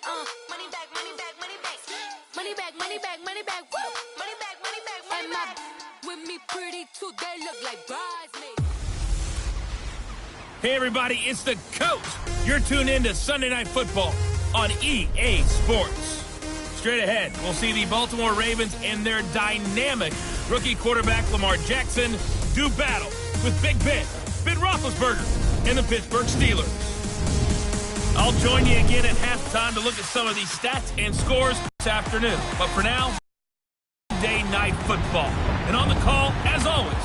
Money back, money back, money back. Money back, money back, money back. Woo! Money back, money back, money back. With me pretty too, they look like bridesmaids. Hey everybody, it's the coach. You're tuned in to Sunday Night Football on EA Sports. Straight ahead, we'll see the Baltimore Ravens and their dynamic rookie quarterback Lamar Jackson do battle with Big Ben Roethlisberger, and the Pittsburgh Steelers. I'll join you again at halftime to look at some of these stats and scores this afternoon. But for now, Sunday Night Football. And on the call, as always,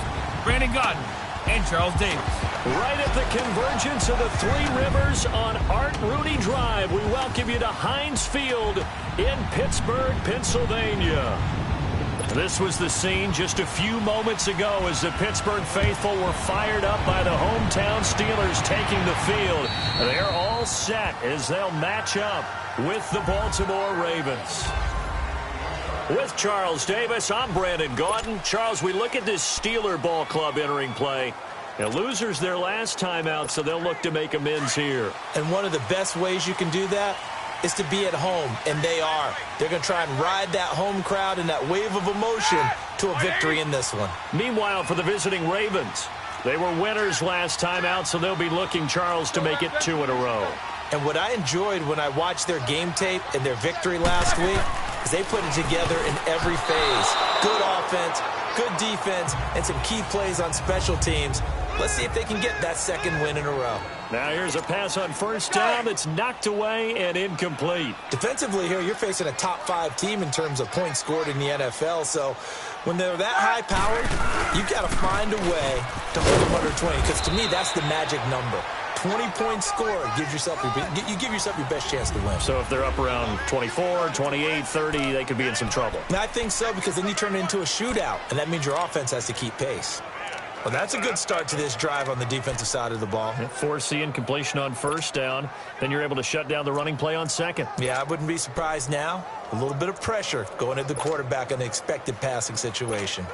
Brandon Godden and Charles Davis. Right at the convergence of the Three Rivers on Art Rooney Drive, we welcome you to Heinz Field in Pittsburgh, Pennsylvania. This was the scene just a few moments ago as the Pittsburgh faithful were fired up by the hometown Steelers taking the field. They're all set as they'll match up with the Baltimore Ravens. With Charles Davis, I'm Brandon Gaudin. Charles, we look at this Steeler ball club entering play. Now, losers their last time out, so they'll look to make amends here. And one of the best ways you can do that is to be at home, and they are. They're going to try and ride that home crowd and that wave of emotion to a victory in this one. Meanwhile, for the visiting Ravens, they were winners last time out, so they'll be looking, Charles, to make it 2 in a row. And what I enjoyed when I watched their game tape and their victory last week is they put it together in every phase. Good offense, good defense, and some key plays on special teams. Let's see if they can get that second win in a row. Now here's a pass on first down that's knocked away and incomplete. Defensively here, you're facing a top 5 team in terms of points scored in the NFL. So when they're that high powered, you've got to find a way to hold them under 20. Because to me, that's the magic number. 20 points scored, you give yourself your best chance to win. So if they're up around 24, 28, 30, they could be in some trouble. And I think so, because then you turn it into a shootout, and that means your offense has to keep pace. Well, that's a good start to this drive on the defensive side of the ball. Force the incompletion on first down. Then you're able to shut down the running play on second. Yeah, I wouldn't be surprised now. A little bit of pressure going at the quarterback in an expected passing situation.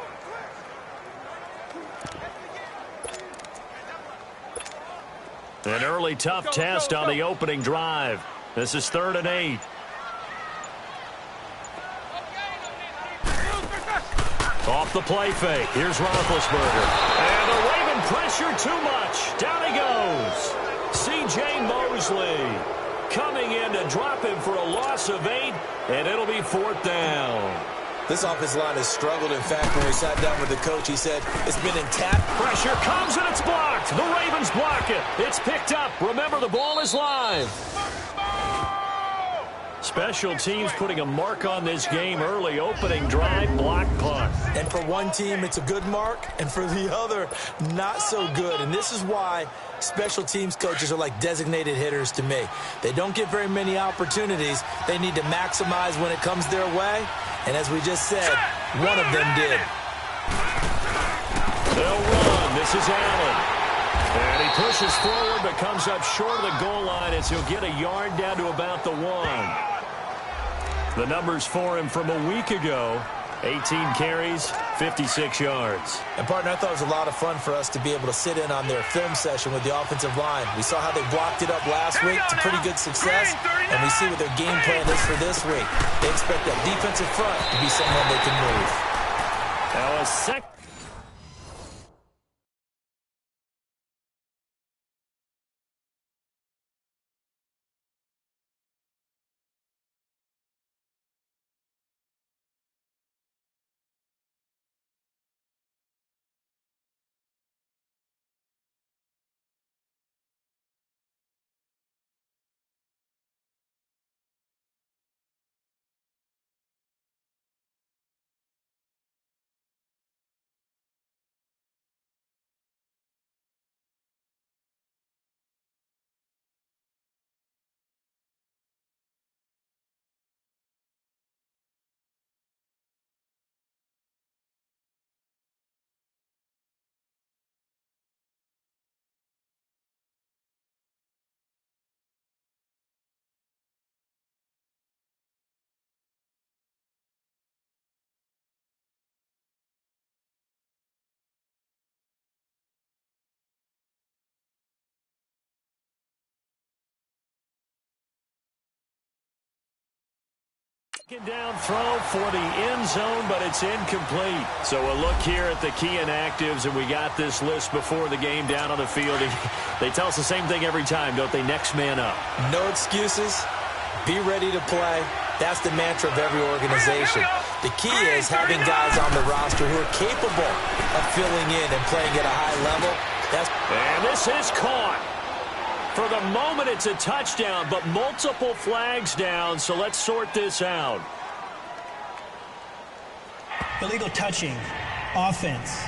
An early tough test on the opening drive. This is 3rd and 8. Off the play fake. Here's Roethlisberger. And the Raven pressure too much. Down he goes. C.J. Mosley coming in to drop him for a loss of 8, and it'll be 4th down. This offensive line has struggled. In fact, when we sat down with the coach, he said it's been intact. Pressure comes and it's blocked. The Ravens block it. It's picked up. Remember, the ball is live. Special teams putting a mark on this game early. Opening drive, block punt. And for one team, it's a good mark, and for the other, not so good. And this is why special teams coaches are like designated hitters to me. They don't get very many opportunities. They need to maximize when it comes their way. And as we just said, one of them did. They'll run. This is Allen. And he pushes forward but comes up short of the goal line as he'll get a yard down to about the 1. The numbers for him from a week ago, 18 carries, 56 yards. And, partner, I thought it was a lot of fun for us to be able to sit in on their film session with the offensive line. We saw how they blocked it up last week to pretty good success, and we see what their game plan is for this week. They expect that defensive front to be someone they can move. Now a second. Down throw for the end zone, but it's incomplete. So a look here at the key inactives, and we got this list before the game down on the field. They tell us the same thing every time, don't they? Next man up. No excuses. Be ready to play. That's the mantra of every organization. The key is having guys on the roster who are capable of filling in and playing at a high level. And this is caught. For the moment, it's a touchdown, but multiple flags down, so let's sort this out. Illegal touching. Offense.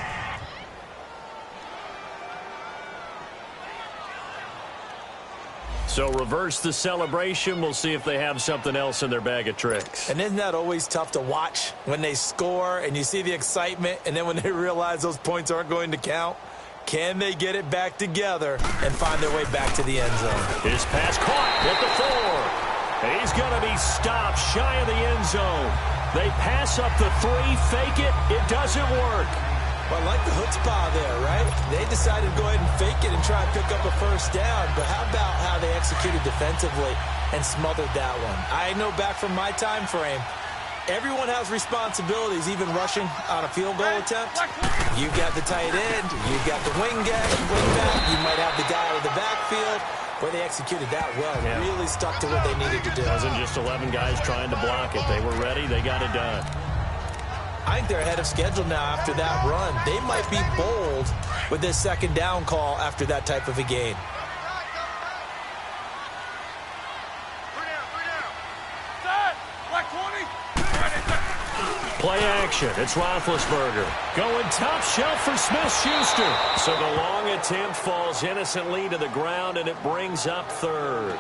So reverse the celebration. We'll see if they have something else in their bag of tricks. And isn't that always tough to watch when they score and you see the excitement, and then when they realize those points aren't going to count? Can they get it back together and find their way back to the end zone? His pass caught at the 4. And he's going to be stopped shy of the end zone. They pass up the 3, fake it. It doesn't work. Well, I like the chutzpah there, right? They decided to go ahead and fake it and try and pick up a first down. But how about how they executed defensively and smothered that one? I know back from my time frame, everyone has responsibilities, even rushing on a field goal attempt. You've got the tight end. You've got the wing back. You might have the guy out of the backfield. Where they executed that well. Yeah. Really stuck to what they needed to do. It wasn't just 11 guys trying to block it. They were ready. They got it done. I think they're ahead of schedule now after that run. They might be bold with this second down call after that type of a gain. Play action. It's Roethlisberger. Going top shelf for Smith-Schuster. So the long attempt falls innocently to the ground, and it brings up third.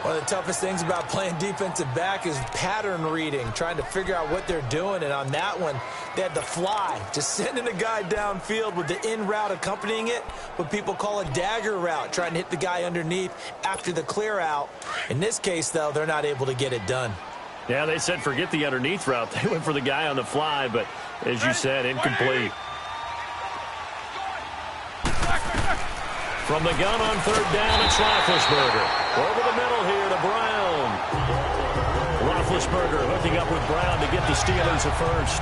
One of the toughest things about playing defensive back is pattern reading, trying to figure out what they're doing. And on that one, they had to fly, just sending a guy downfield with the in route accompanying it, what people call a dagger route, trying to hit the guy underneath after the clear out. In this case, though, they're not able to get it done. Yeah, they said forget the underneath route. They went for the guy on the fly, but as you said, incomplete. From the gun on third down, it's Roethlisberger. Over the middle here to Brown. Roethlisberger hooking up with Brown to get the Steelers a first.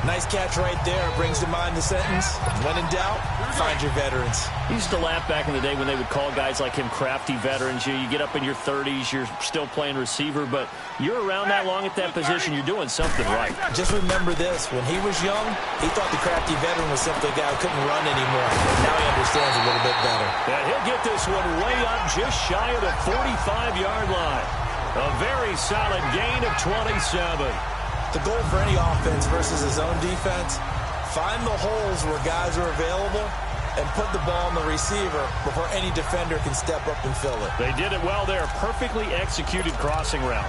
Nice catch right there. Brings to mind the sentence, when in doubt, find your veterans. I used to laugh back in the day when they would call guys like him crafty veterans. You get up in your 30s, you're still playing receiver, but you're around that long at that position, you're doing something right. Just remember this. When he was young, he thought the crafty veteran was simply a guy who couldn't run anymore. Now he understands a little bit better. Yeah, he'll get this one way up just shy of the 45-yard line. A very solid gain of 27. The goal for any offense versus his own defense, find the holes where guys are available and put the ball on the receiver before any defender can step up and fill it. They did it well there. Perfectly executed crossing route.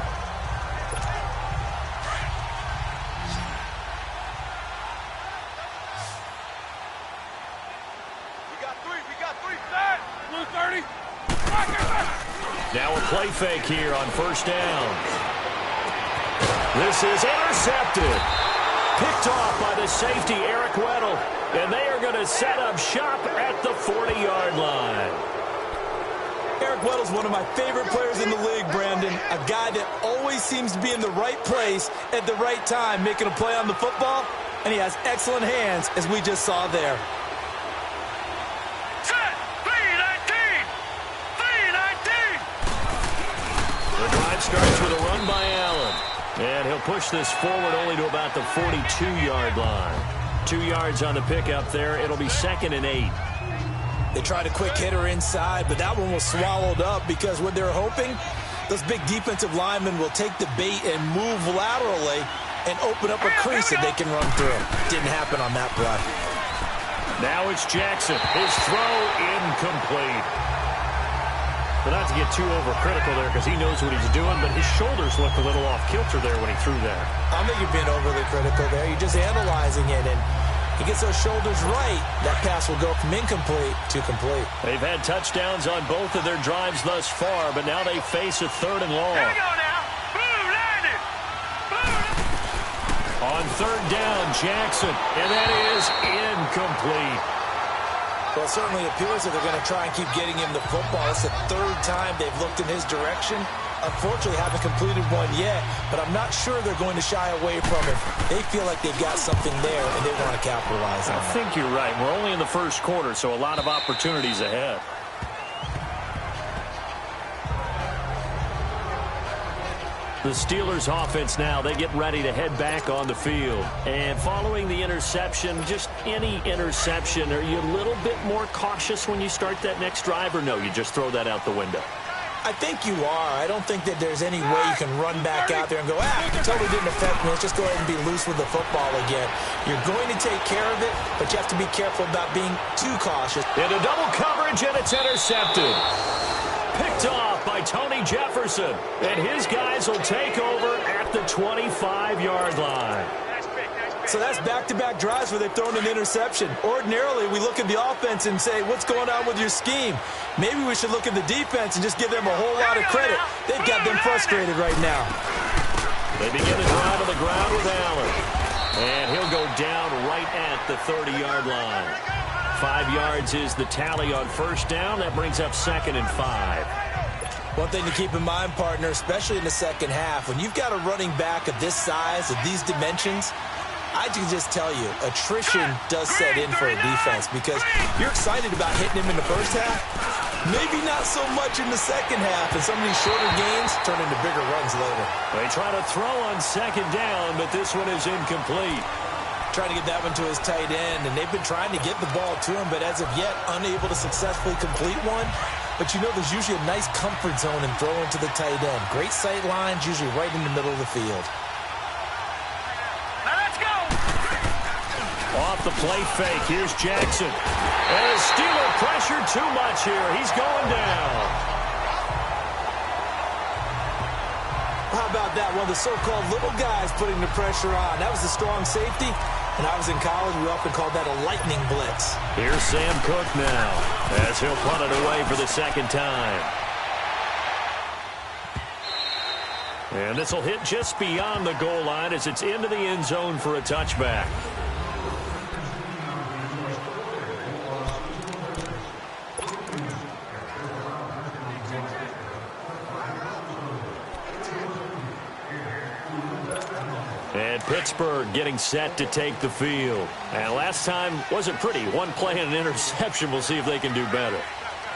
We got three, set. Blue 30. Now a play fake here on first down. This is intercepted. Picked off by the safety, Eric Weddle. And they are going to set up shop at the 40-yard line. Eric Weddle's one of my favorite players in the league, Brandon. A guy that always seems to be in the right place at the right time, making a play on the football. And he has excellent hands, as we just saw there. Set. 3-19. 3-19. The drive starts with a run by Allen. And he'll push this forward only to about the 42-yard line. 2 yards on the pickup there. It'll be 2nd and 8. They tried a quick hitter inside, but that one was swallowed up because what they're hoping, those big defensive linemen will take the bait and move laterally and open up a crease that they can run through. Didn't happen on that play. Now it's Jackson. His throw incomplete. But not to get too overcritical there because he knows what he's doing, but his shoulders looked a little off kilter there when he threw that. I don't think you're being overly critical there. You're just analyzing it, and he gets those shoulders right. That pass will go from incomplete to complete. They've had touchdowns on both of their drives thus far, but now they face a 3rd and long. Here we go now. Boom, landed. Boom. On 3rd down, Jackson, and that is incomplete. Well, it certainly appears that they're going to try and keep getting him the football. It's the 3rd time they've looked in his direction, unfortunately haven't completed one yet, but I'm not sure they're going to shy away from it. They feel like they've got something there, and they want to capitalize on it. I think you're right. We're only in the first quarter, so a lot of opportunities ahead. The Steelers offense now, they get ready to head back on the field. And following the interception, just any interception, are you a little bit more cautious when you start that next drive, or no, you just throw that out the window? I think you are. I don't think that there's any way you can run back out there and go, it totally didn't affect me. Let's just go ahead and be loose with the football again. You're going to take care of it, but you have to be careful about being too cautious. Into double coverage, and it's intercepted. Picked off by Tony Jefferson. And his guys will take over at the 25-yard line. So that's back-to-back drives where they've thrown an interception. Ordinarily, we look at the offense and say, what's going on with your scheme? Maybe we should look at the defense and just give them a whole lot of credit. They've got them frustrated right now. They begin the drive on the ground with Allen. And he'll go down right at the 30-yard line. 5 yards is the tally on first down. That brings up 2nd and 5. One thing to keep in mind, partner, especially in the second half, when you've got a running back of this size, of these dimensions, I can just tell you, attrition does set in for a defense because you're excited about hitting him in the first half, maybe not so much in the second half, and some of these shorter gains turn into bigger runs later. They try to throw on 2nd down, but this one is incomplete. Trying to get that one to his tight end, and they've been trying to get the ball to him, but as of yet, unable to successfully complete one. But you know there's usually a nice comfort zone in throwing to the tight end. Great sight lines, usually right in the middle of the field. Off the play fake, here's Jackson. And Steeler pressure too much here. He's going down. How about that? One of the so-called little guys putting the pressure on. That was a strong safety. When I was in college, we often called that a lightning blitz. Here's Sam Cook now as he'll punt it away for the 2nd time. And this will hit just beyond the goal line as it's into the end zone for a touchback. And Pittsburgh getting set to take the field. And last time wasn't pretty. One play and an interception. We'll see if they can do better.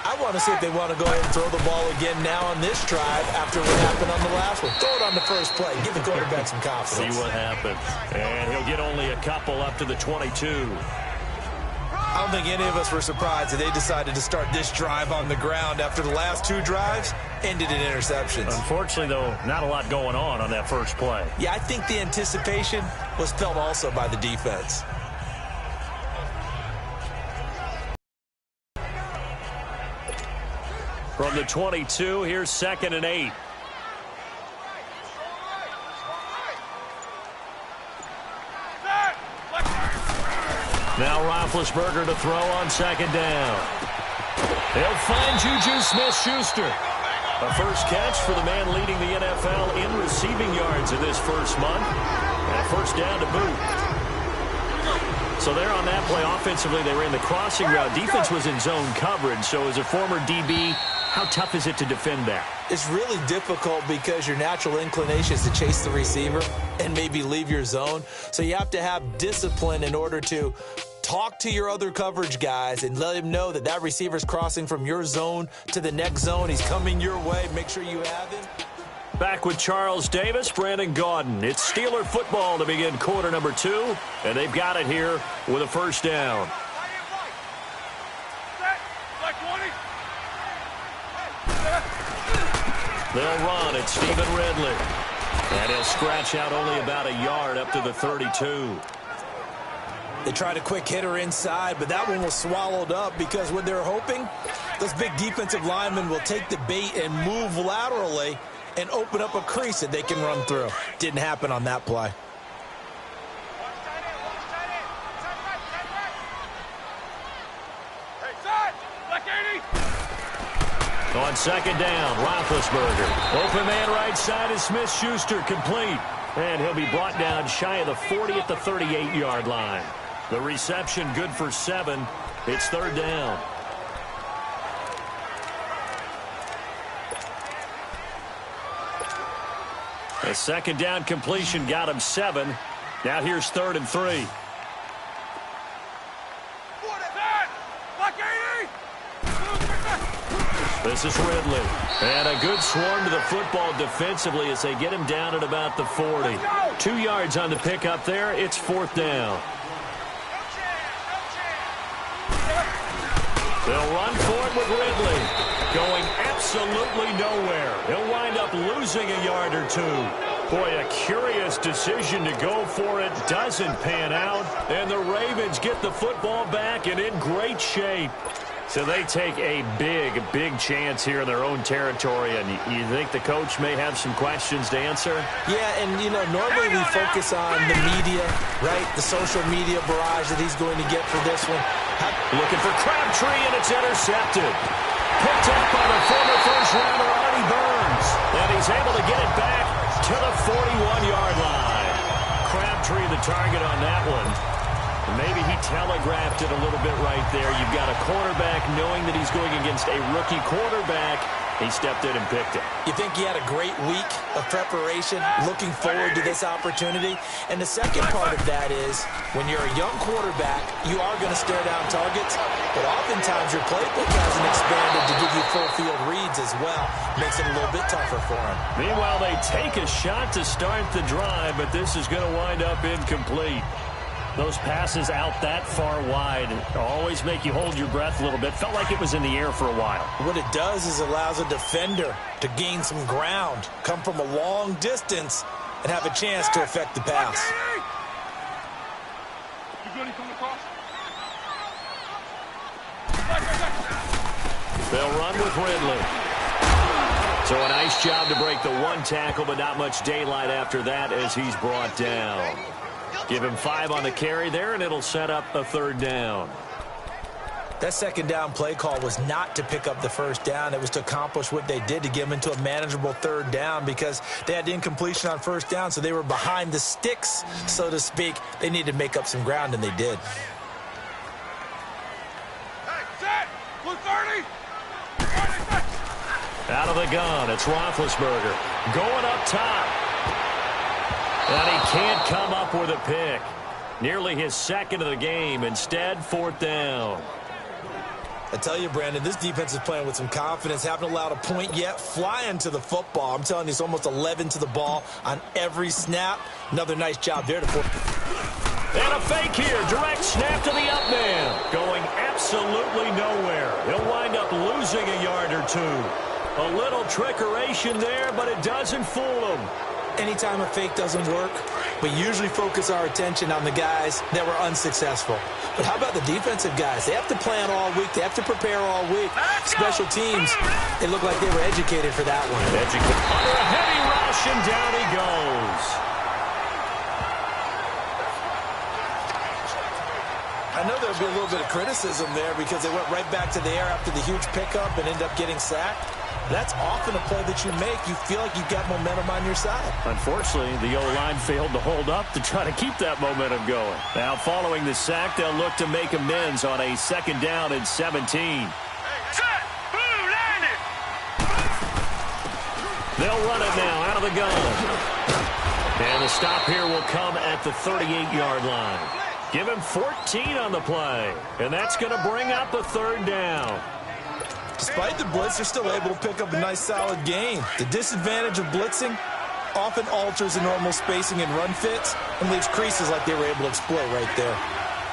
I want to see if they want to go ahead and throw the ball again now on this drive after what happened on the last one. Throw it on the first play. Give the quarterback some confidence. See what happens. And he'll get only a couple up to the 22. I don't think any of us were surprised that they decided to start this drive on the ground after the last 2 drives ended in interceptions. Unfortunately, though, not a lot going on that first play. Yeah, I think the anticipation was felt also by the defense. From the 22, here's 2nd and 8. Now Roethlisberger to throw on 2nd down. They'll find Juju Smith-Schuster. A first catch for the man leading the NFL in receiving yards in this first month. And a first down to boot. So there on that play, offensively, they ran the crossing route. Defense was in zone coverage. So as a former DB, how tough is it to defend that? It's really difficult because your natural inclination is to chase the receiver and maybe leave your zone. So you have to have discipline in order to talk to your other coverage guys and let him know that that receiver's crossing from your zone to the next zone. He's coming your way. Make sure you have him. Back with Charles Davis, Brandon Gaudin. It's Steeler football to begin quarter number 2, and they've got it here with a first down. They'll run at Stephen Ridley. And he'll scratch out only about a yard up to the 32. They tried a quick hitter inside, but that one was swallowed up because what they're hoping, those big defensive linemen will take the bait and move laterally and open up a crease that they can run through. Didn't happen on that play. On 2nd down, Roethlisberger. Open man right side is Smith-Schuster, complete. And he'll be brought down shy of the 40 at the 38-yard line. The reception good for 7. It's 3rd down. A second down completion got him 7. Now here's 3rd and 3. This is Ridley. And a good swarm to the football defensively as they get him down at about the 40. 2 yards on the pickup there. It's 4th down. They'll run for it with Ridley. Going absolutely nowhere. He'll wind up losing a yard or 2. Boy, a curious decision to go for it. Doesn't pan out. And the Ravens get the football back and in great shape. So they take a big chance here in their own territory. And you think the coach may have some questions to answer? Yeah, and, normally we focus on the media, right? The social media barrage that he's going to get for this one. Looking for Crabtree, and it's intercepted. Picked up by the former first-rounder, Artie Burns. And he's able to get it back to the 41-yard line. Crabtree the target on that one. Maybe he telegraphed it a little bit right there. You've got a quarterback knowing that he's going against a rookie quarterback. He stepped in and picked it. You think he had a great week of preparation, looking forward to this opportunity? And the second part of that is, when you're a young quarterback, you are going to stare down targets, but oftentimes your playbook hasn't expanded to give you full field reads as well. Makes it a little bit tougher for him. Meanwhile, they take a shot to start the drive, but this is going to wind up incomplete. Those passes out that far wide always make you hold your breath a little bit. Felt like it was in the air for a while. What it does is allows a defender to gain some ground, come from a long distance, and have a chance to affect the pass. They'll run with Ridley. So a nice job to break the 1 tackle, but not much daylight after that as he's brought down. Give him 5 on the carry there, and it'll set up a 3rd down. That second down play call was not to pick up the first down. It was to accomplish what they did, to get them into a manageable 3rd down, because they had incompletion on first down, so they were behind the sticks, so to speak. They needed to make up some ground, and they did. Hey, set! Blue 30! Out of the gun, it's Roethlisberger. Going up top. And he can't come up with a pick. Nearly his 2nd of the game. Instead, 4th down. I tell you, Brandon, this defense is playing with some confidence. Haven't allowed a point yet. Flying to the football. I'm telling you, it's almost 11 to the ball on every snap. Another nice job there to And a fake here. Direct snap to the up man. Going absolutely nowhere. He'll wind up losing a yard or 2. A little trickeration there, but it doesn't fool him. Anytime a fake doesn't work, we usually focus our attention on the guys that were unsuccessful. But how about the defensive guys? They have to plan all week. They have to prepare all week. Special teams, they look like they were educated for that one. Under a heavy rush, and down he goes. I know there'll be a little bit of criticism there because they went right back to the air after the huge pickup and ended up getting sacked. That's often a play that you make. You feel like you've got momentum on your side. Unfortunately, the O-line failed to hold up to try to keep that momentum going. Now, following the sack, they'll look to make amends on a 2nd down and 17. Set! Blue landed! They'll run it now out of the gun. And the stop here will come at the 38-yard line. Give him 14 on the play. And that's going to bring up a 3rd down. Despite the blitz, they're still able to pick up a nice, solid gain. The disadvantage of blitzing often alters the normal spacing and run fits and leaves creases like they were able to exploit right there.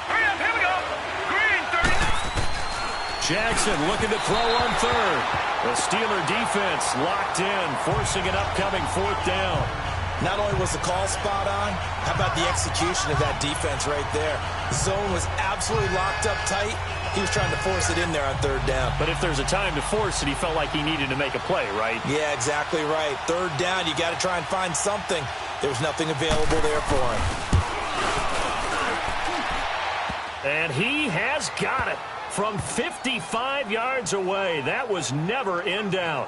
Hurry up, here we go! Green 30! Jackson looking to throw on 3rd. The Steeler defense locked in, forcing an upcoming 4th down. Not only was the call spot on, how about the execution of that defense right there? The zone was absolutely locked up tight. He was trying to force it in there on 3rd down. But if there's a time to force it, he felt like he needed to make a play, right? Yeah, exactly right. 3rd down, you got to try and find something. There was nothing available there for him. And he has got it from 55 yards away. That was never in doubt.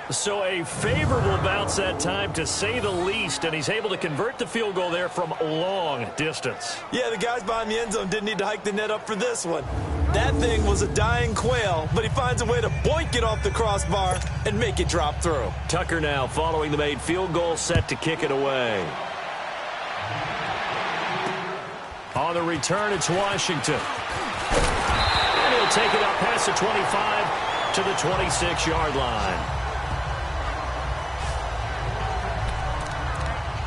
So a favorable bounce that time, to say the least, and he's able to convert the field goal there from long distance. Yeah, the guys behind the end zone didn't need to hike the net up for this one. That thing was a dying quail, but he finds a way to boink it off the crossbar and make it drop through. Tucker now following the made field goal, set to kick it away. On the return, it's Washington. And he'll take it up past the 25 to the 26-yard line.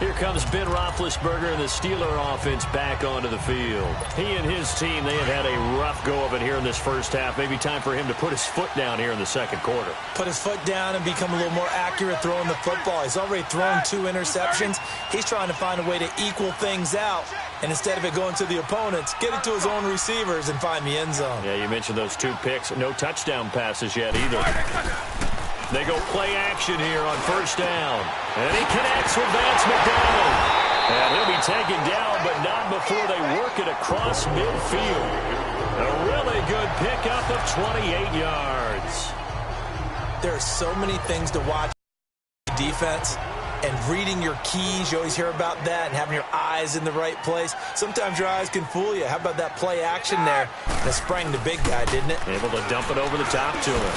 Here comes Ben Roethlisberger and the Steeler offense back onto the field. He and his team, they have had a rough go of it here in this first half. Maybe time for him to put his foot down here in the second quarter. Put his foot down and become a little more accurate throwing the football. He's already thrown 2 interceptions. He's trying to find a way to equal things out. And instead of it going to the opponents, get it to his own receivers and find the end zone. Yeah, you mentioned those 2 picks. No touchdown passes yet either. They go play action here on first down. And he connects with Vance McDonald. And he'll be taken down, but not before they work it across midfield. A really good pickup of 28 yards. There are so many things to watch defense. And reading your keys, you always hear about that, and having your eyes in the right place. Sometimes your eyes can fool you. How about that play action there? That sprang the big guy, didn't it? Able to dump it over the top to him.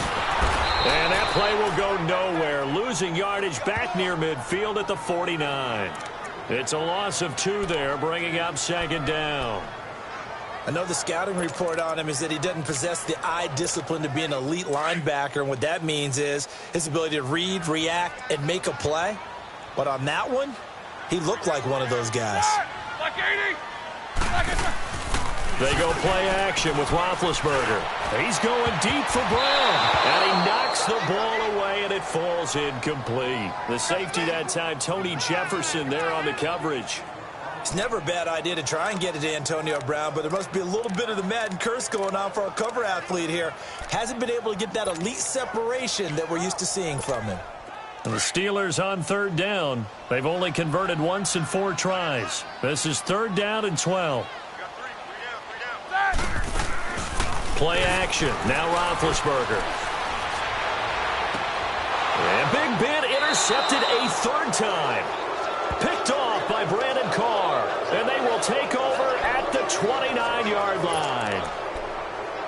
And that play will go nowhere. Losing yardage back near midfield at the 49. It's a loss of 2 there, bringing up second down. I know the scouting report on him is that he doesn't possess the eye discipline to be an elite linebacker. And what that means is his ability to read, react, and make a play. But on that one, he looked like one of those guys. They go play action with Roethlisberger. He's going deep for Brown. And he knocks the ball away, and it falls incomplete. The safety that time, Tony Jefferson, there on the coverage. It's never a bad idea to try and get it to Antonio Brown, but there must be a little bit of the Madden curse going on for our cover athlete here. Hasn't been able to get that elite separation that we're used to seeing from him. And the Steelers on third down. They've only converted once in 4 tries. This is 3rd down and 12. Play action. Now Roethlisberger. And Big Ben intercepted a 3rd time. Picked off by Brandon Carr. And they will take over at the 29-yard line.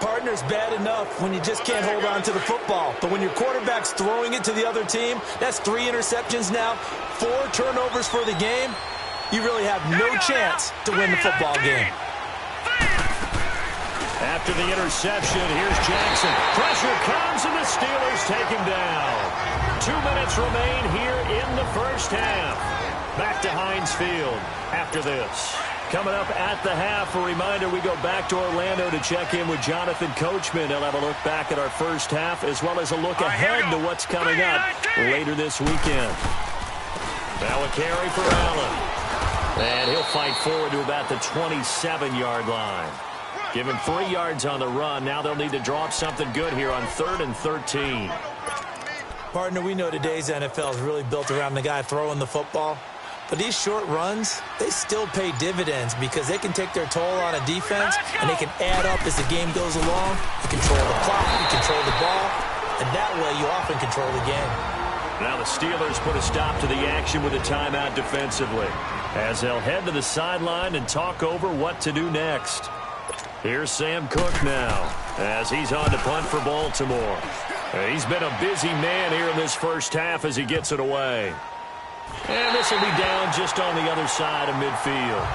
Partner's bad enough when you just can't hold on to the football. But when your quarterback's throwing it to the other team, that's 3 interceptions now, 4 turnovers for the game. You really have no chance to win the football game. After the interception, here's Jackson. Pressure comes, and the Steelers take him down. 2 minutes remain here in the first half. Back to Heinz Field after this. Coming up at the half, a reminder, we go back to Orlando to check in with Jonathan Coachman. He'll have a look back at our first half as well as a look ahead to what's coming up later this weekend. Now a carry for Allen. And he'll fight forward to about the 27-yard line. Give him 3 yards on the run. Now they'll need to draw up something good here on 3rd and 13. Partner, we know today's NFL is really built around the guy throwing the football. But these short runs, they still pay dividends because they can take their toll on a defense and they can add up as the game goes along. You control the clock, you control the ball, and that way you often control the game. Now the Steelers put a stop to the action with a timeout defensively as they'll head to the sideline and talk over what to do next. Here's Sam Cook now as he's on to punt for Baltimore. He's been a busy man here in this first half as he gets it away. And this will be down just on the other side of midfield.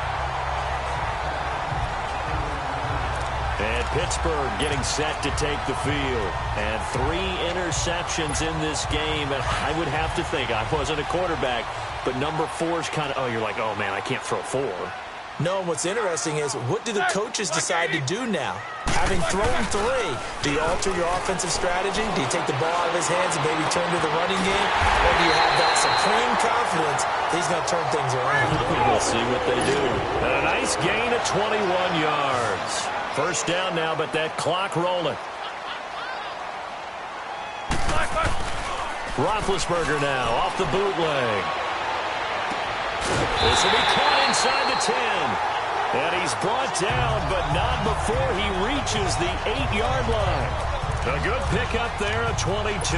And Pittsburgh getting set to take the field. And 3 interceptions in this game. And I would have to think, I wasn't a quarterback, but number 4 is kind of, oh, you're like, oh, man, I can't throw 4. No, and what's interesting is, what do the coaches decide to do now? Having thrown 3, do you alter your offensive strategy? Do you take the ball out of his hands and maybe turn to the running game? Or do you have that supreme confidence that he's going to turn things around? We'll see what they do. And a nice gain of 21 yards. First down now, but that clock rolling. Roethlisberger now off the bootleg. This will be caught inside the 10. And he's brought down, but not before he reaches the 8-yard line. A good pickup there, a 22.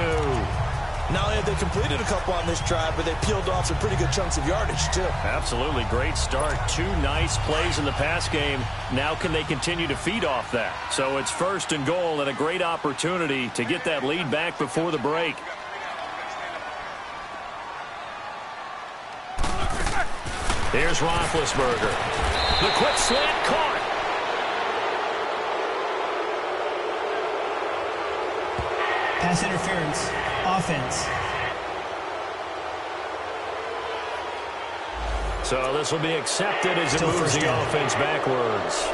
Not only have they completed a couple on this drive, but they peeled off some pretty good chunks of yardage, too. Absolutely. Great start. 2 nice plays in the pass game. Now can they continue to feed off that? So it's 1st and goal and a great opportunity to get that lead back before the break. Here's Roethlisberger. The quick slant caught. Pass interference. Offense. So this will be accepted as it Still moves first the down. offense backwards.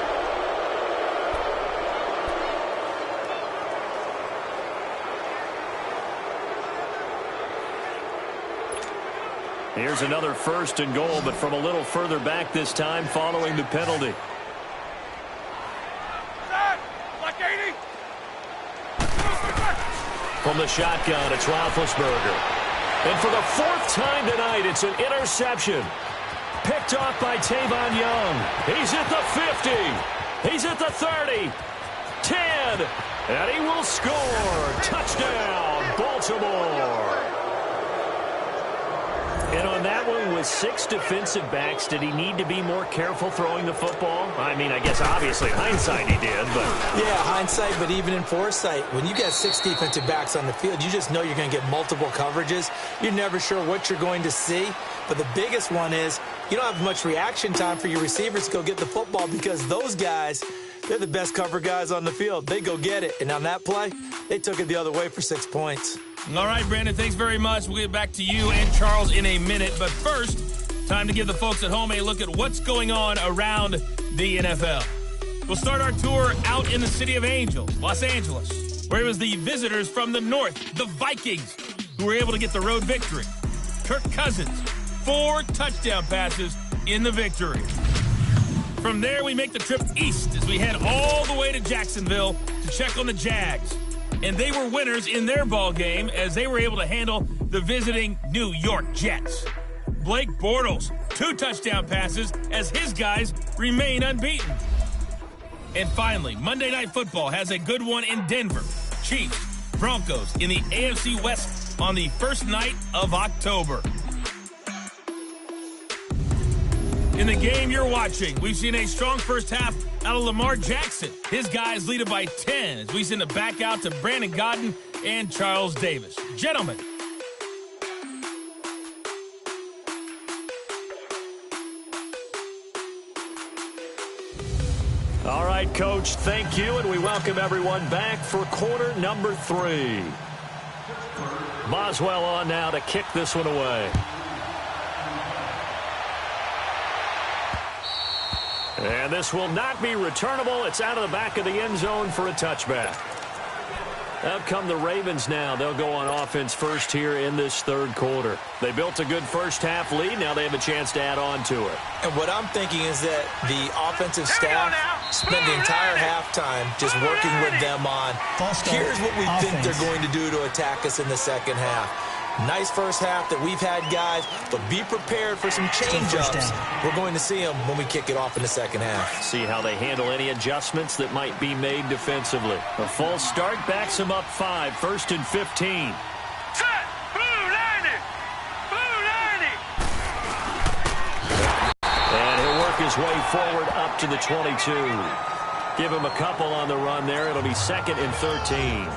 Here's another 1st and goal, but from a little further back this time following the penalty. Like 80. From the shotgun, it's Roethlisberger. And for the 4th time tonight, it's an interception. Picked off by Tavon Young. He's at the 50. He's at the 30. 10. And he will score. Touchdown, Baltimore. And on that one, with 6 defensive backs, did he need to be more careful throwing the football? I mean, I guess obviously hindsight he did, but... Yeah, hindsight, but even in foresight, when you got 6 defensive backs on the field, you just know you're going to get multiple coverages. You're never sure what you're going to see. But the biggest one is you don't have much reaction time for your receivers to go get the football because those guys, they're the best cover guys on the field. They go get it. And on that play, they took it the other way for 6 points. All right, Brandon, thanks very much. We'll get back to you and Charles in a minute. But first, time to give the folks at home a look at what's going on around the NFL. We'll start our tour out in the city of Angels, Los Angeles, where it was the visitors from the north, the Vikings, who were able to get the road victory. Kirk Cousins, 4 touchdown passes in the victory. From there, we make the trip east as we head all the way to Jacksonville to check on the Jags. And they were winners in their ball game as they were able to handle the visiting New York Jets. Blake Bortles, 2 touchdown passes as his guys remain unbeaten. And finally, Monday Night Football has a good one in Denver. Chiefs, Broncos in the AFC West on the first night of October. In the game you're watching, we've seen a strong first half out of Lamar Jackson. His guys lead it by 10 as we send it back out to Brandon Godden and Charles Davis. Gentlemen. All right, Coach, thank you, and we welcome everyone back for quarter number 3. Boswell on now to kick this one away. And this will not be returnable. It's out of the back of the end zone for a touchback. Out come the Ravens now. They'll go on offense first here in this 3rd quarter. They built a good first half lead. Now they have a chance to add on to it. And what I'm thinking is that the offensive staff spent the entire halftime just working with them on, here's what we think they're going to do to attack us in the second half. Nice first half that we've had, guys, but be prepared for some change-ups. We're going to see them when we kick it off in the second half. See how they handle any adjustments that might be made defensively. A false start backs them up 5, 1st and 15. Set. Blue 90. Blue 90. And he'll work his way forward up to the 22. Give him a couple on the run there. It'll be 2nd and 13.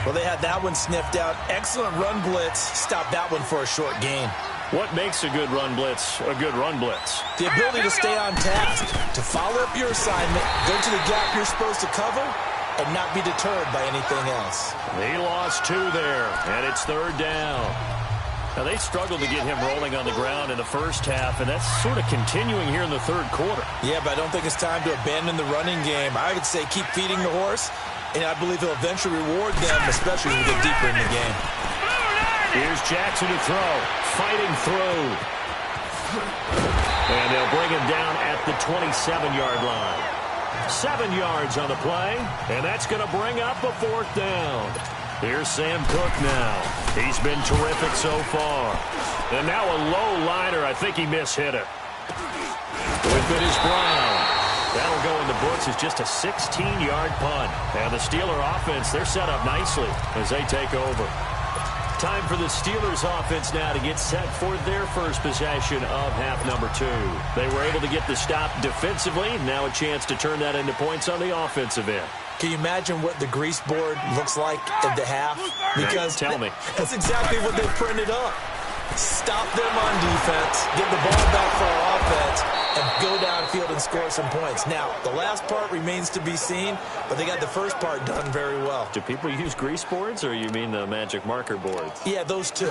Well, they had that one sniffed out. Excellent run blitz. Stop that one for a short gain. What makes a good run blitz a good run blitz? The ability to stay on task, to follow up your assignment, go to the gap you're supposed to cover, and not be deterred by anything else. He lost 2 there, and it's 3rd down. Now, they struggled to get him rolling on the ground in the first half, and that's sort of continuing here in the 3rd quarter. Yeah, but I don't think it's time to abandon the running game. I would say keep feeding the horse. And I believe he'll eventually reward them, especially as we get deeper in the game. Here's Jackson to throw. Fighting through. And they'll bring him down at the 27-yard line. 7 yards on the play. And that's going to bring up a 4th down. Here's Sam Cook now. He's been terrific so far. And now a low liner. I think he mishit it. With it is Brown. That'll go in the books as just a 16-yard punt. And the Steeler offense, they're set up nicely as they take over. time for the Steelers offense now to get set for their first possession of half number 2. They were able to get the stop defensively. Now a chance to turn that into points on the offensive end. Can you imagine what the grease board looks like at the half? Because tell me. That's exactly what they printed up. Stop them on defense, get the ball back for our offense, and go downfield and score some points. Now, the last part remains to be seen, but they got the first part done very well. Do people use grease boards, or you mean the magic marker boards? Yeah, those two.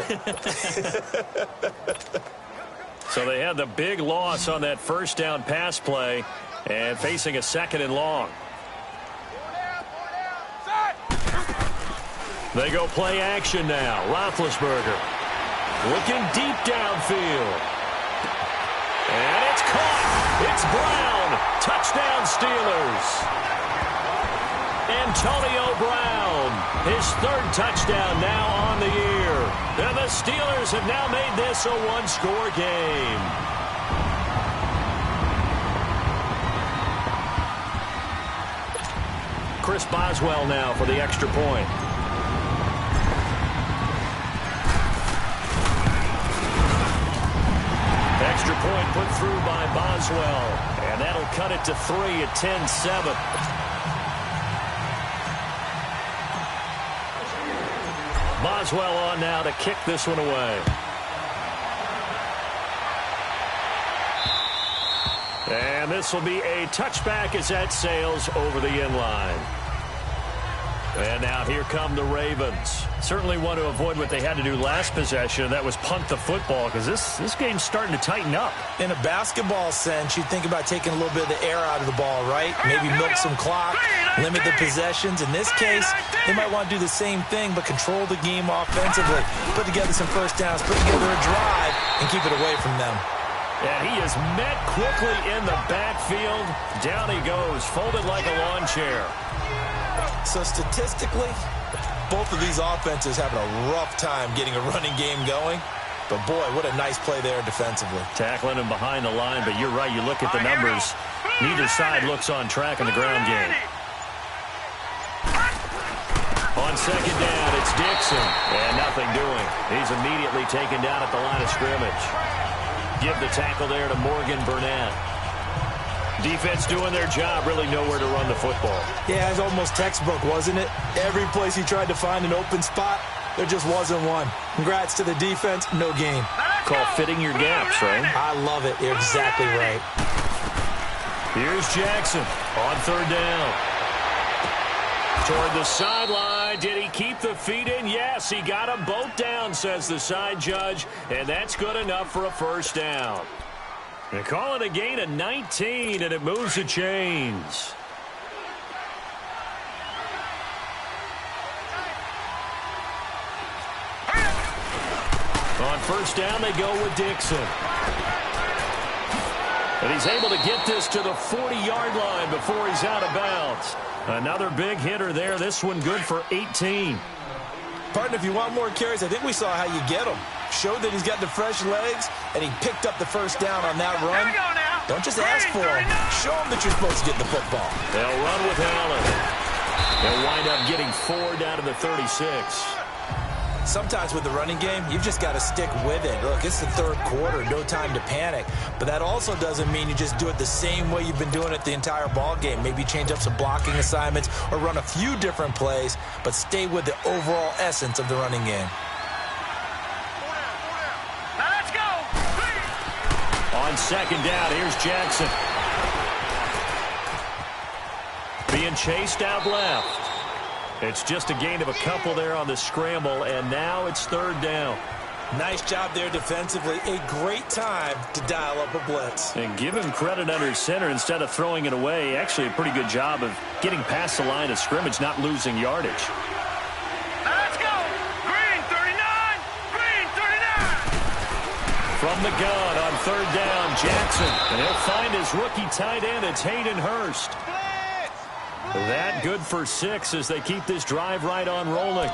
So they had the big loss on that first down pass play and facing a 2nd and long. They go play action now. Roethlisberger looking deep downfield. And it's caught. It's Brown. Touchdown Steelers. Antonio Brown, his 3rd touchdown now on the year. And the Steelers have now made this a 1-score game. Chris Boswell now for the extra point. Extra point put through by Boswell. And that'll cut it to 3 at 10-7. Boswell on now to kick this one away. And this will be a touchback as that sails over the end line. And now here come the Ravens. Certainly want to avoid what they had to do last possession. That was punt the football, because this game's starting to tighten up. In a basketball sense, you think about taking a little bit of the air out of the ball, right? Maybe milk some clock, limit the possessions. In this case, they might want to do the same thing, but control the game offensively. Put together some first downs, put together a drive, and keep it away from them. And he is met quickly in the backfield. Down he goes, folded like a lawn chair. So statistically, both of these offenses having a rough time getting a running game going. But, boy, what a nice play there defensively. Tackling him behind the line, but you're right. You look at the numbers. Neither side looks on track in the ground game. On 2nd down, it's Dixon. And nothing doing. He's immediately taken down at the line of scrimmage. Give the tackle there to Morgan Burnett. Defense doing their job, really nowhere to run the football. Yeah, it was almost textbook, wasn't it? Every place he tried to find an open spot, there just wasn't one. Congrats to the defense, no gain. Call fitting your gaps, right? I love it. You're exactly right. Here's Jackson on 3rd down. Toward the sideline. Did he keep the feet in? Yes, he got them both down, says the side judge, and that's good enough for a first down. They call it a gain of 19, and it moves the chains. On 1st down, they go with Dixon. And he's able to get this to the 40-yard line before he's out of bounds. Another big hitter there. This one good for 18. Partner, if you want more carries, I think we saw how you get them. Showed that he's got the fresh legs, and he picked up the first down on that run. Don't just ask for him. Show him that you're supposed to get the football. They'll run with Allen. They'll wind up getting 4 down to the 36. Sometimes with the running game, you've just got to stick with it. Look, it's the 3rd quarter, no time to panic. But that also doesn't mean you just do it the same way you've been doing it the entire ball game. Maybe change up some blocking assignments or run a few different plays, but stay with the overall essence of the running game. Now let's go. On 2nd down, here's Jackson. Being chased out left. It's just a gain of a couple there on the scramble, and now it's 3rd down. Nice job there defensively. A great time to dial up a blitz. And give him credit under center instead of throwing it away. Actually, a pretty good job of getting past the line of scrimmage, not losing yardage. Now let's go. Green 39. Green 39. From the gun on 3rd down, Jackson. And he'll find his rookie tight end. It's Hayden Hurst. That good for 6 as they keep this drive right on rolling.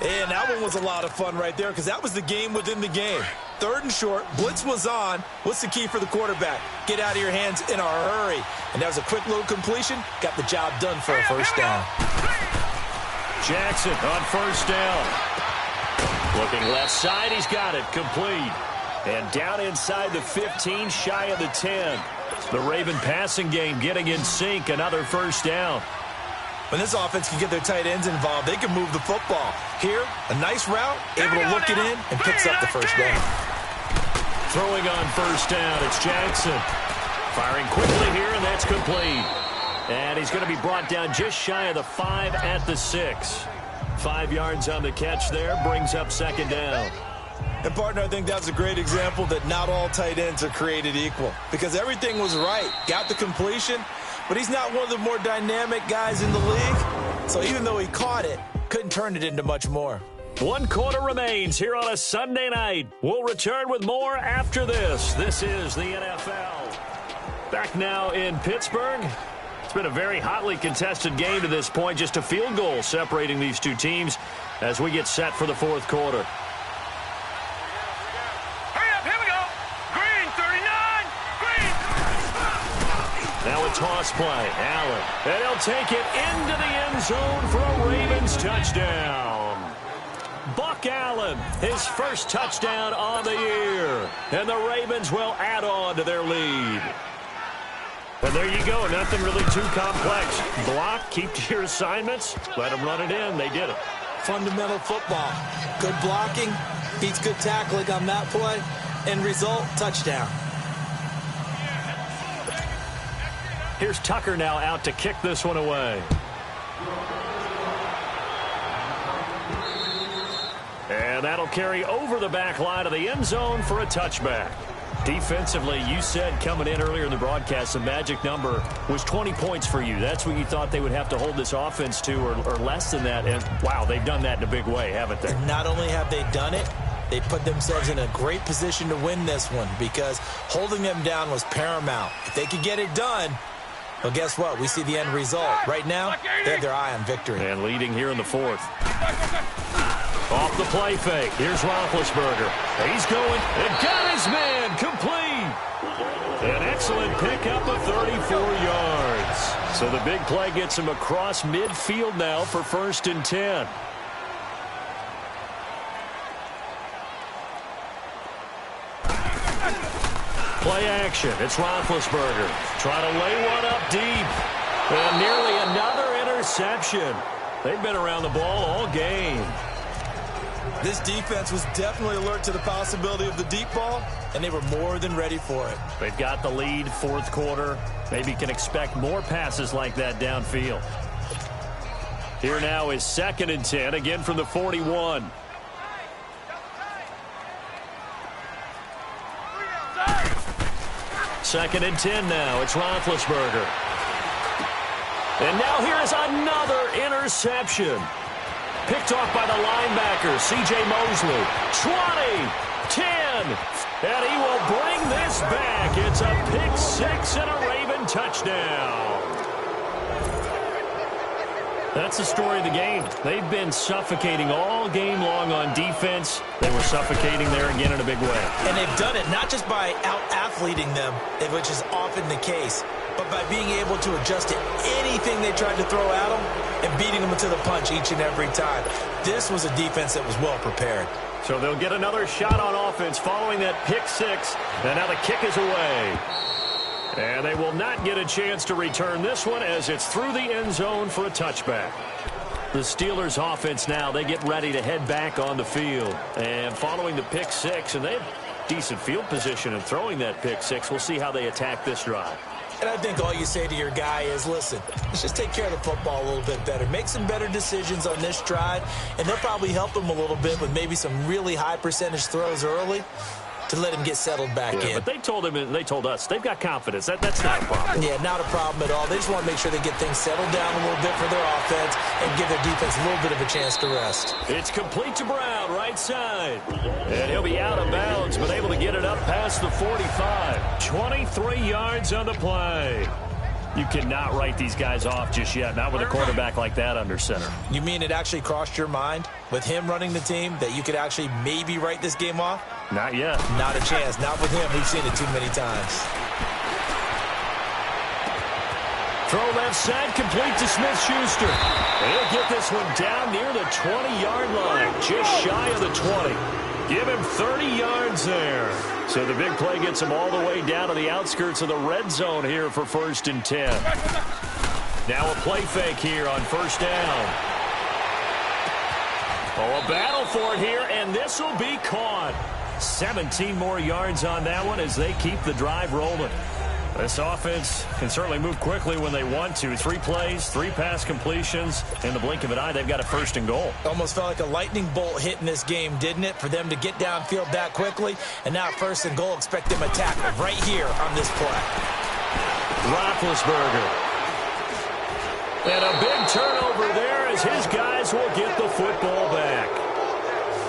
And that one was a lot of fun right there because that was the game within the game. 3rd and short, blitz was on. What's the key for the quarterback? Get out of your hands in a hurry. And that was a quick little completion. Got the job done for a first down. Jackson on 1st down. Looking left side, he's got it, complete. And down inside the 15, shy of the 10. The Raven passing game getting in sync, another first down. When this offense can get their tight ends involved, they can move the football. Here, a nice route, able to look it in, and picks up the first down. Throwing on first down, it's Jackson. Firing quickly here, and that's complete. And he's going to be brought down just shy of the 5 at the 6. 5 yards on the catch there, brings up second down. And, partner, I think that's a great example that not all tight ends are created equal. Because everything was right. Got the completion, but he's not one of the more dynamic guys in the league. So even though he caught it, couldn't turn it into much more. 1 quarter remains here on a Sunday night. We'll return with more after this. This is the NFL. Back now in Pittsburgh. It's been a very hotly contested game to this point. Just a field goal separating these two teams as we get set for the fourth quarter. Now a toss play. Allen. And he'll take it into the end zone for a Ravens touchdown. Buck Allen, his first touchdown on the year. And the Ravens will add on to their lead. And there you go. Nothing really too complex. Block, keep to your assignments, let them run it in. They did it. Fundamental football. Good blocking, beats good tackling on that play. End result, touchdown. Here's Tucker now out to kick this one away. And that'll carry over the back line of the end zone for a touchback. Defensively, you said coming in earlier in the broadcast, the magic number was 20 points for you. That's what you thought they would have to hold this offense to, or less than that. And, wow, they've done that in a big way, haven't they? And not only have they done it, they put themselves in a great position to win this one because holding them down was paramount. If they could get it done, well, guess what? We see the end result. Right now, they have their eye on victory. And leading here in the fourth. Off the play fake. Here's Roethlisberger. He's going and got his man complete. An excellent pickup of 34 yards. So the big play gets him across midfield now for 1st and 10. Play action. It's Roethlisberger. Trying to lay one up deep. And nearly another interception. They've been around the ball all game. This defense was definitely alert to the possibility of the deep ball, and they were more than ready for it. They've got the lead, fourth quarter. Maybe can expect more passes like that downfield. Here now is 2nd and 10, again from the 41. Second and 10 now. It's Roethlisberger. And now here is another interception. Picked off by the linebacker, C.J. Mosley. 20, 10, and he will bring this back. It's a pick 6 and a Raven touchdown. That's the story of the game. They've been suffocating all game long on defense. They were suffocating there again in a big way. And they've done it not just by out-athleting them, which is often the case, but by being able to adjust to anything they tried to throw at them and beating them to the punch each and every time. This was a defense that was well prepared. So they'll get another shot on offense following that pick 6. And now the kick is away. And they will not get a chance to return this one as it's through the end zone for a touchback. The Steelers offense now, they get ready to head back on the field. And following the pick 6, and they have decent field position and throwing that pick 6. We'll see how they attack this drive. And I think all you say to your guy is, listen, let's just take care of the football a little bit better. Make some better decisions on this drive, and they'll probably help him a little bit with maybe some really high percentage throws early to let him get settled back in. But they told him, and they told us, they've got confidence. That's not a problem. Yeah, not a problem at all. They just want to make sure they get things settled down a little bit for their offense and give their defense a little bit of a chance to rest. It's complete to Brown, right side. And he'll be out of bounds, but able to get it up past the 45. 23 yards on the play. You cannot write these guys off just yet, not with a quarterback like that under center. You mean it actually crossed your mind with him running the team that you could actually maybe write this game off? Not yet. Not a chance. Not with him. We've seen it too many times. Throw left side, complete to Smith-Schuster. He'll get this one down near the 20-yard line, just shy of the 20. Give him 30 yards there. So the big play gets him all the way down to the outskirts of the red zone here for 1st and 10. Now a play fake here on 1st down. Oh, a battle for it here, and this will be caught. 17 more yards on that one as they keep the drive rolling. This offense can certainly move quickly when they want to. 3 plays, 3 pass completions. In the blink of an eye, they've got a 1st and goal. Almost felt like a lightning bolt hit in this game, didn't it? For them to get downfield that quickly. And now 1st and goal, expect them to tackle right here on this play. Roethlisberger. And a big turnover there as his guys will get the football back.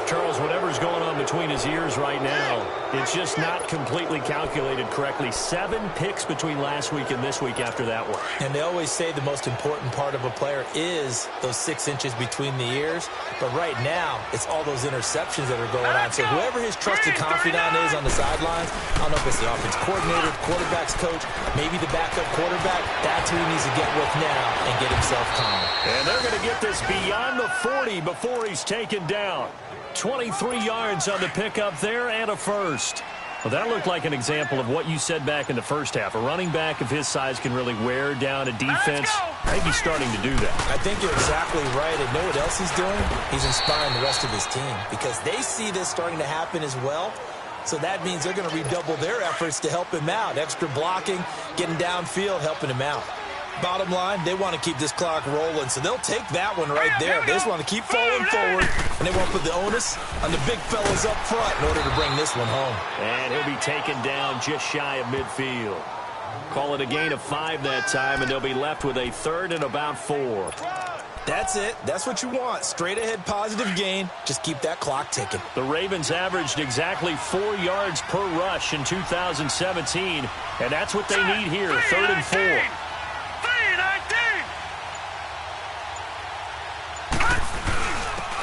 Charles, whatever's going on between his ears right now, it's just not completely calculated correctly. 7 picks between last week and this week after that one. And they always say the most important part of a player is those 6 inches between the ears. But right now, it's all those interceptions that are going on. So whoever his trusted confidant is on the sidelines, I don't know if it's the offense coordinator, quarterback's coach, maybe the backup quarterback, that's who he needs to get with now and get himself calm. And they're going to get this beyond the 40 before he's taken down. 23 yards on the pickup there and a 1st. Well, that looked like an example of what you said back in the first half. A running back of his size can really wear down a defense. I think he's starting to do that. I think you're exactly right. And know what else he's doing? He's inspiring the rest of his team because they see this starting to happen as well. So that means they're going to redouble their efforts to help him out. Extra blocking, getting downfield, helping him out. Bottom line, they want to keep this clock rolling, so they'll take that one right there. They just want to keep falling forward, and they want to put the onus on the big fellas up front in order to bring this one home. And he'll be taken down just shy of midfield. Call it a gain of 5 that time, and they'll be left with a 3rd and about 4. That's it. That's what you want. Straight ahead positive gain. Just keep that clock ticking. The Ravens averaged exactly 4 yards per rush in 2017, and that's what they need here, 3rd and 4.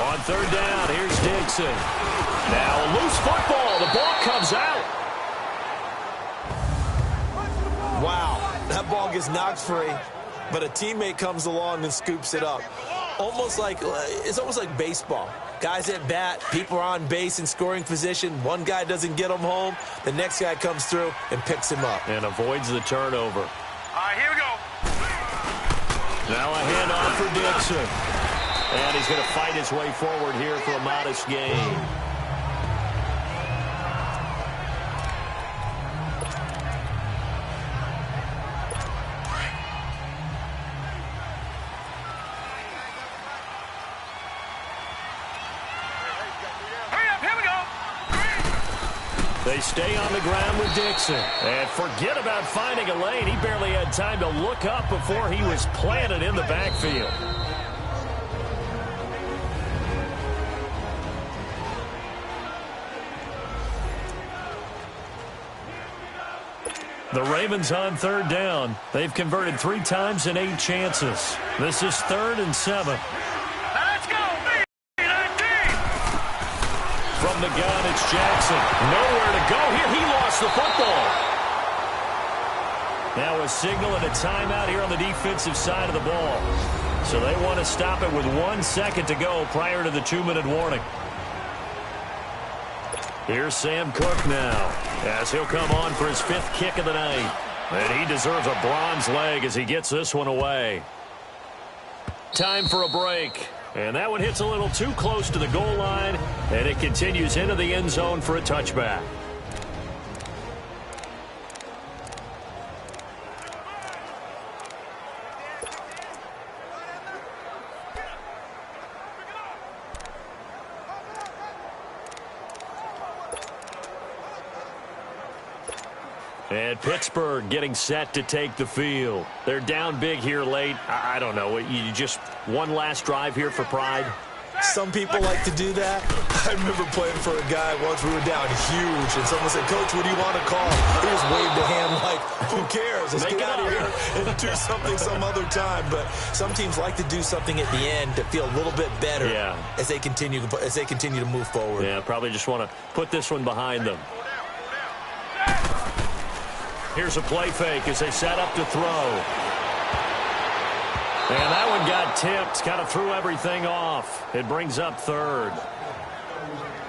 On 3rd down, here's Dixon. Now a loose football. The ball comes out. Wow, that ball gets knocked free, but a teammate comes along and scoops it up. It's almost like baseball. Guys at bat, people are on base in scoring position. One guy doesn't get him home. The next guy comes through and picks him up. And avoids the turnover. All right, here we go. Now a handoff for Dixon. And he's going to fight his way forward here for a modest gain. Hurry up, here we go. They stay on the ground with Dixon. And forget about finding a lane. He barely had time to look up before he was planted in the backfield. The Ravens on 3rd down. They've converted 3 times in 8 chances. This is 3rd and 7. Now let's go. B-19. From the gun, it's Jackson. Nowhere to go here. He lost the football. Now a signal and a timeout here on the defensive side of the ball. So they want to stop it with 1 second to go prior to the 2-minute warning. Here's Sam Cook now, as he'll come on for his 5th kick of the night. And he deserves a bronze leg as he gets this one away. Time for a break. And that one hits a little too close to the goal line, and it continues into the end zone for a touchback. And Pittsburgh getting set to take the field. They're down big here late. I don't know. You just one last drive here for pride? Some people like to do that. I remember playing for a guy once. We were down huge, and someone said, "Coach, what do you want to call?" He just waved a hand like, "Who cares? Let's get out of here and do something some other time." But some teams like to do something at the end to feel a little bit better as they continue to move forward. Yeah, probably just want to put this one behind them. Here's a play fake as they set up to throw. And that one got tipped, kind of threw everything off. It brings up third.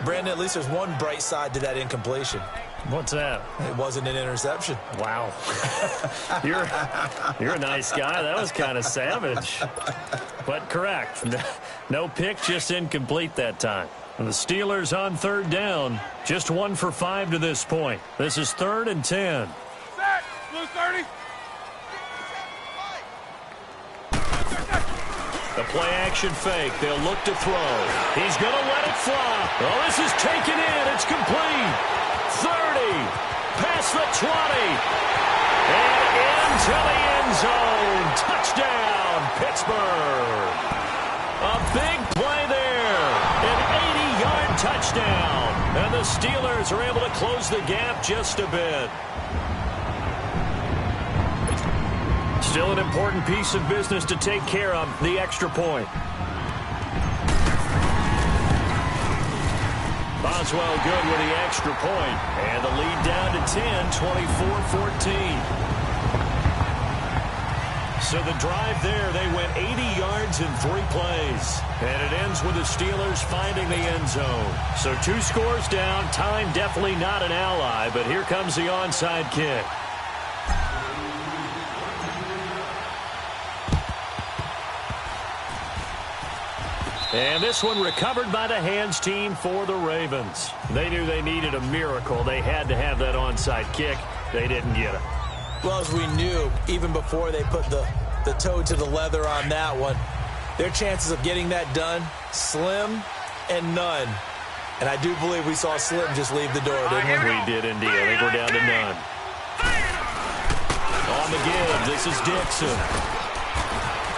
Brandon, at least there's one bright side to that incompletion. What's that? It wasn't an interception. Wow. You're a nice guy. That was kind of savage. But correct. No pick, just incomplete that time. And the Steelers on third down. Just 1 for 5 to this point. This is 3rd and 10. Set. Blue 30. The play-action fake. They'll look to throw. He's going to let it fly. Oh, this is taken in. It's complete. 30. Past the 20. And into the end zone. Touchdown, Pittsburgh. A big play there. An 80-yard touchdown. And the Steelers are able to close the gap just a bit. Still an important piece of business to take care of, the extra point. Boswell good with the extra point. And the lead down to 10, 24-14. So the drive there, they went 80 yards in 3 plays. And it ends with the Steelers finding the end zone. So 2 scores down, time definitely not an ally, but here comes the onside kick. And this one recovered by the hands team for the Ravens. They knew they needed a miracle. They had to have that onside kick. They didn't get it. Well, as we knew, even before they put the toe to the leather on that one, their chances of getting that done, slim and none. And I do believe we saw Slim just leave the door, didn't we? We did indeed. I think we're down to none. On the give, this is Dixon.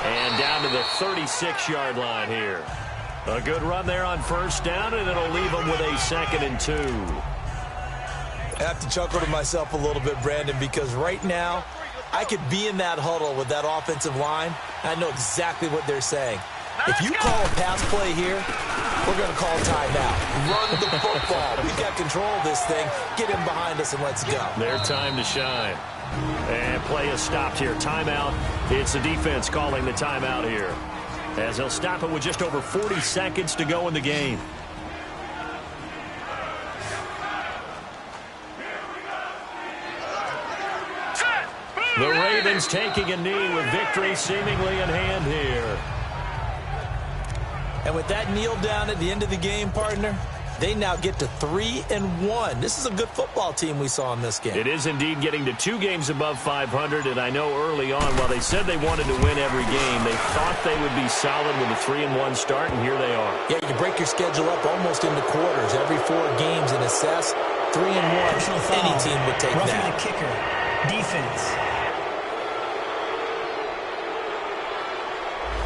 And down to the 36-yard line here. A good run there on first down, and it'll leave them with a 2nd and 2. I have to chuckle to myself a little bit, Brandon, because right now I could be in that huddle with that offensive line. I know exactly what they're saying. If you call a pass play here, we're going to call timeout. Run the football. We've got control of this thing. Get him behind us and let's go. Their time to shine. And play is stopped here. Timeout. It's the defense calling the timeout here, as they'll stop it with just over 40 seconds to go in the game. The Ravens taking a knee with victory seemingly in hand here. And with that kneel down at the end of the game, partner, they now get to 3-1. This is a good football team we saw in this game. It is indeed getting to 2 games above 500, and I know early on, while they said they wanted to win every game, they thought they would be solid with a 3-1 start, and here they are. Yeah, you break your schedule up almost into quarters, every 4 games, and assess 3-1. Any team would take Roughing that. the kicker. Defense.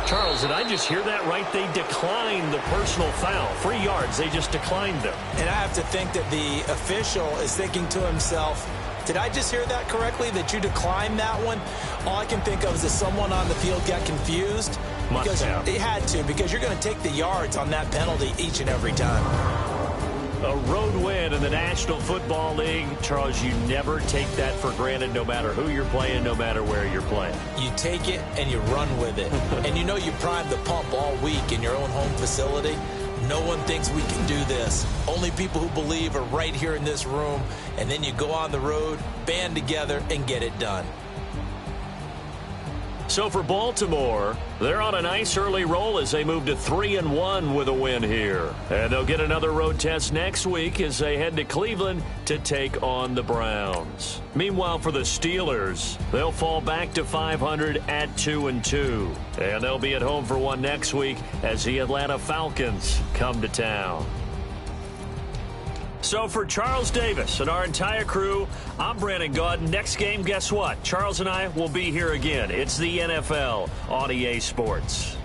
Charles, did I just hear that right? They declined the personal foul. 3 yards, they just declined them. And I have to think that the official is thinking to himself, did I just hear that correctly, that you declined that one? All I can think of is that someone on the field got confused. Must have. They had to, because you're going to take the yards on that penalty each and every time. A road win in the National Football League. Charles, you never take that for granted, no matter who you're playing, no matter where you're playing. You take it and you run with it. And you know you primed the pump all week in your own home facility. No one thinks we can do this. Only people who believe are right here in this room. And then you go on the road, band together, and get it done. So for Baltimore, they're on a nice early roll as they move to 3-1 with a win here. And they'll get another road test next week as they head to Cleveland to take on the Browns. Meanwhile, for the Steelers, they'll fall back to 500 at 2-2. And they'll be at home for one next week as the Atlanta Falcons come to town. So for Charles Davis and our entire crew, I'm Brandon Gaudin. Next game, guess what? Charles and I will be here again. It's the NFL on EA Sports.